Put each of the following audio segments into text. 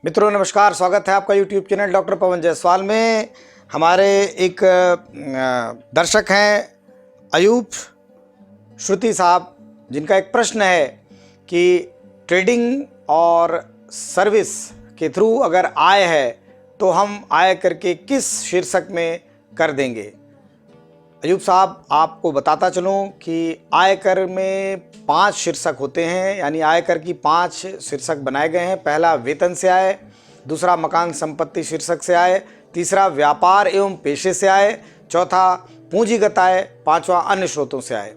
मित्रों नमस्कार, स्वागत है आपका YouTube channel doctor Pawan Jaiswal में। हमारे एक दर्शक हैं अयूब श्रुति साहब, जिनका एक प्रश्न है कि ट्रेडिंग और सर्विस के थ्रू अगर आय है तो हम आय करके किस शीर्षक में कर देंगे। अयूब साहब, आपको बताता चलूं कि आयकर में 5 शीर्षक होते हैं, यानी आयकर की 5 शीर्षक बनाए गए हैं। पहला वेतन से आय, दूसरा मकान संपत्ति शीर्षक से आय, तीसरा व्यापार एवं पेशे से आय, चौथा पूंजीगत आय, पांचवा अन्य स्रोतों से आय।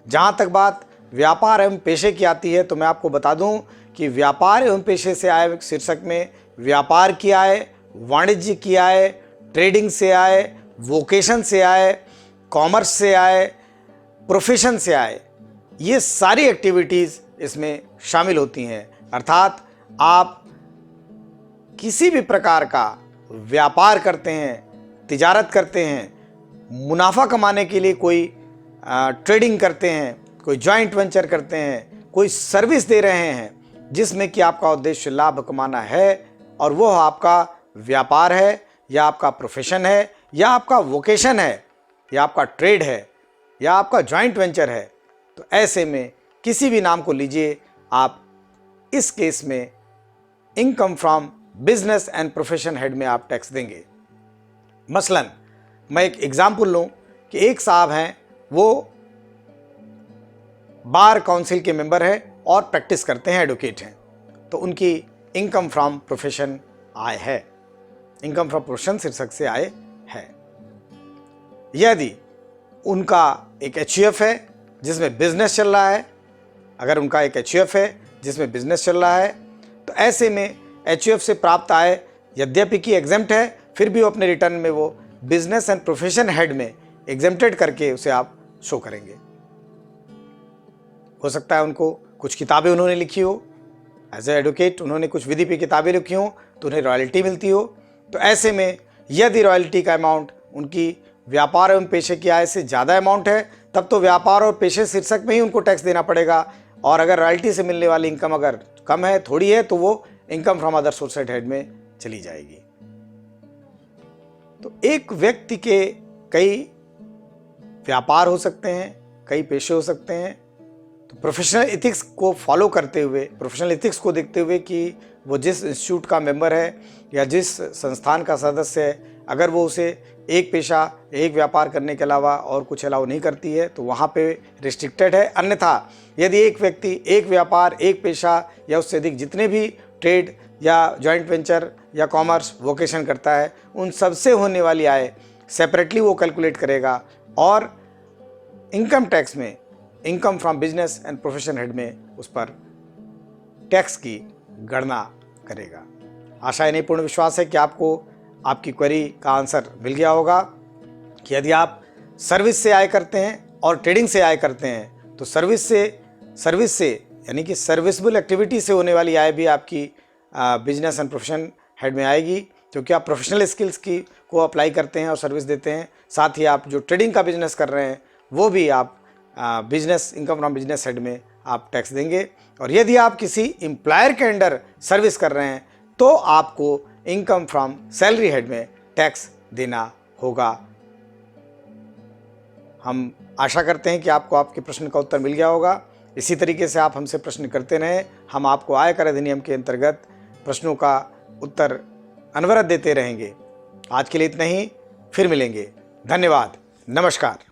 जहां तक बात व्यापार एवं पेशे की आती है तो मैं आपको बता दूं कि व्यापार एवं पेशे से आय शीर्षक में व्यापार की आय, वाणिज्य की आय, ट्रेडिंग से आय, वोकेशन से आय, कॉमर्स से आय, प्रोफेशन से आय, ये सारी एक्टिविटीज़ इसमें शामिल होती हैं। अर्थात आप किसी भी प्रकार का व्यापार करते हैं, तिजारत करते हैं, मुनाफा कमाने के लिए कोई ट्रेडिंग करते हैं, कोई जॉइंट वेंचर करते हैं, कोई सर्विस दे रहे हैं जिसमें कि आपका उद्देश्य लाभ कमाना है और वो आपका व्यापार है या आपका प्रोफेशन है या आपका वोकेशन है या आपका ट्रेड है या आपका जॉइंट वेंचर है, तो ऐसे में किसी भी नाम को लीजिए, आप इस केस में income from business and profession head में आप टैक्स देंगे। मसलन मैं एक एग्जाम्पल लूं कि एक साहब हैं, वो बार काउंसिल के मेंबर हैं और प्रैक्टिस करते हैं, एडवोकेट हैं, तो उनकी इनकम फ्रॉम प्रोफेशन आय है, इनकम फ्रॉम प्रोफेशन शीर्षक से आय है। यदि उनका एक एचयूएफ है जिसमें बिजनेस चल रहा है, अगर उनका एक एचयूएफ है जिसमें बिजनेस चल रहा है, तो ऐसे में एचयूएफ से प्राप्त आय यद्यपि कि एग्जेम्प्ट है, फिर भी वो अपने रिटर्न में वो बिजनेस एंड प्रोफेशन हेड में एग्जेम्प्टेड करके उसे आप शो करेंगे। हो सकता है उनको कुछ किताबें उन्होंने लिखी हो, एज ए एडवोकेट उन्होंने कुछ विधि पे किताबें लिखी हो तो उन्हें रॉयल्टी मिलती हो। तो ऐसे में यदि रॉयल्टी का अमाउंट उनकी व्यापार एवं पेशे की आय से ज़्यादा अमाउंट है, तब तो व्यापार और पेशे शीर्षक में ही उनको टैक्स देना पड़ेगा, और अगर रॉयल्टी से मिलने वाली इनकम अगर कम है, थोड़ी है, तो वो income from other sources head में चली जाएगी। तो एक व्यक्ति के कई व्यापार हो सकते हैं, कई पेशे हो सकते हैं, तो प्रोफेशनल एथिक्स को फॉलो करते हुए, प्रोफेशनल एथिक्स को देखते हुए कि वो जिस इंस्टीट्यूट का मेंबर है या जिस संस्थान का सदस्य है, अगर वो उसे एक पेशा, एक व्यापार करने के अलावा और कुछ अलाउ नहीं करती है तो वहाँ पे रिस्ट्रिक्टेड है। अन्यथा यदि एक व्यक्ति एक व्यापार, एक पेशा या उससे अधिक जितने भी ट्रेड या जॉइंट वेंचर या कॉमर्स, वोकेशन करता है, उन सब से होने वाली आय सेपरेटली वो कैलकुलेट करेगा और इनकम टैक्स में income from business and profession head में उस पर टैक्स की गणना करेगा। आशा है, नहीं पूर्ण विश्वास है कि आपको आपकी क्वेरी का आंसर मिल गया होगा कि यदि आप सर्विस से आय करते हैं और ट्रेडिंग से आय करते हैं तो सर्विस से यानी कि सर्विसेबल एक्टिविटी से होने वाली आय भी आपकी बिजनेस एंड प्रोफेशन हेड में आएगी, क्योंकि आप प्रोफेशनल स्किल्स की को अप्लाई करते हैं और सर्विस देते हैं। साथ ही आप जो ट्रेडिंग का बिजनेस कर रहे हैं वो भी आप business income from business head में आप टैक्स देंगे। और यदि आप किसी एम्प्लॉयर के अंडर सर्विस कर रहे हैं तो आपको इनकम फ्रॉम सैलरी हेड में टैक्स देना होगा। हम आशा करते हैं कि आपको आपके प्रश्न का उत्तर मिल गया होगा। इसी तरीके से आप हमसे प्रश्न करते रहें, हम आपको आयकर अधिनियम के अंतर्गत प्रश्नों का उत्तर अनवरत देते रहेंगे। आज के लिए इतना ही, फिर मिलेंगे। धन्यवाद, नमस्कार।